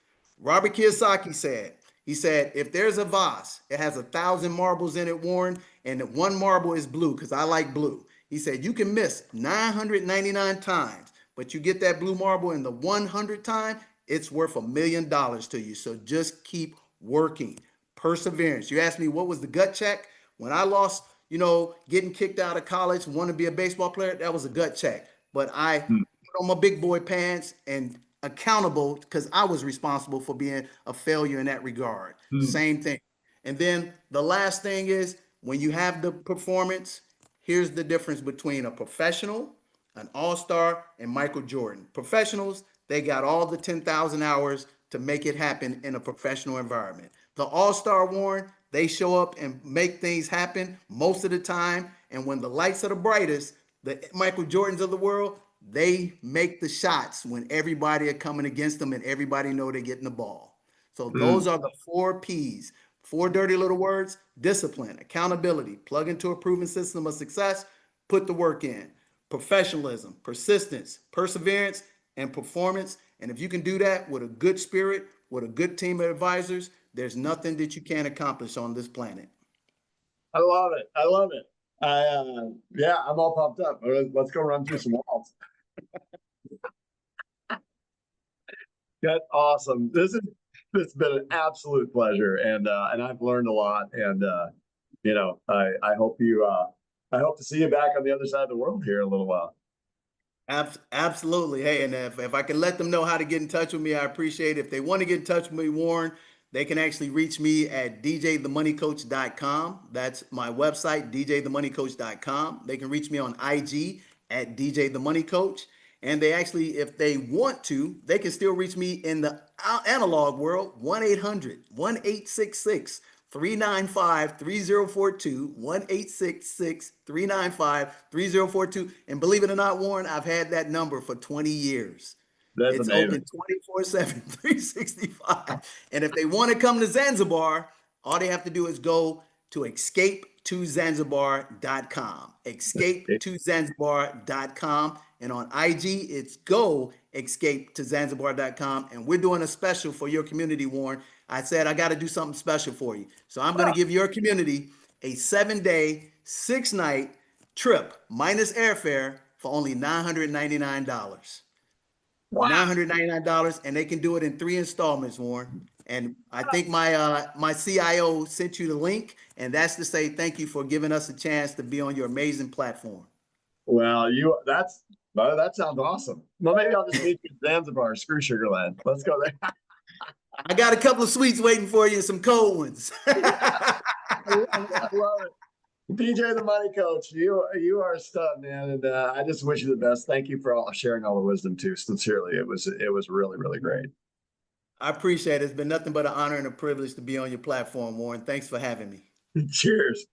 Robert Kiyosaki said, if there's a vase, it has 1,000 marbles in it, Warren, and one marble is blue because I like blue. He said, you can miss 999 times, but you get that blue marble in the 100th time, it's worth $1 million to you. So just keep working. Perseverance. You asked me what was the gut check? When I lost, getting kicked out of college, want to be a baseball player, that was a gut check. But I put on my big boy pants and accountable because I was responsible for being a failure in that regard. Same thing. And then the last thing is when you have the performance, here's the difference between a professional, an all-star, and Michael Jordan. Professionals, they got all the 10,000 hours to make it happen in a professional environment. The all-star, Warren, they show up and make things happen most of the time. And when the lights are the brightest, the Michael Jordans of the world, they make the shots when everybody are coming against them and everybody know they're getting the ball. So those are the 4 Ps, 4 dirty little words: discipline, accountability, plug into a proven system of success, put the work in, professionalism, persistence, perseverance, and performance. And if you can do that with a good spirit, with a good team of advisors, there's nothing that you can't accomplish on this planet. I love it. I love it. Yeah, I'm all pumped up. Let's go run through some walls. That's awesome. It's been an absolute pleasure, and I've learned a lot. And I hope to see you back on the other side of the world here in a little while. Absolutely. Hey, and if I can let them know how to get in touch with me, I appreciate it. If they want to get in touch with me, Warren, they can actually reach me at djthemoneycoach.com. That's my website, djthemoneycoach.com. They can reach me on IG at djthemoneycoach. And they actually, if they want to, they can still reach me in the analog world, 1-800-186-395-3042, 1-866-395-3042. And believe it or not, Warren, I've had that number for 20 years. That's it's amazing. Open 24/7, 365. And if they want to come to Zanzibar, all they have to do is go to escape2zanzibar.com. Escape2zanzibar.com. And on IG, it's go escape2zanzibar.com. And we're doing a special for your community, Warren. I said, I got to do something special for you. So I'm going to give your community a 7-day, 6-night trip minus airfare for only $999. Wow. $999, and they can do it in 3 installments, Warren. And I think my CIO sent you the link, and that's to say thank you for giving us a chance to be on your amazing platform. Well, that sounds awesome. Well, maybe I'll just meet you in Zanzibar. Screw Sugar Land. Let's go there. I got a couple of suites waiting for you, some cold ones. I love it. DJ the Money Coach, you are a stud, man, and I just wish you the best. Thank you for sharing all the wisdom too. Sincerely, it was really, really great. I appreciate it. It's been nothing but an honor and a privilege to be on your platform, Warren. Thanks for having me. Cheers.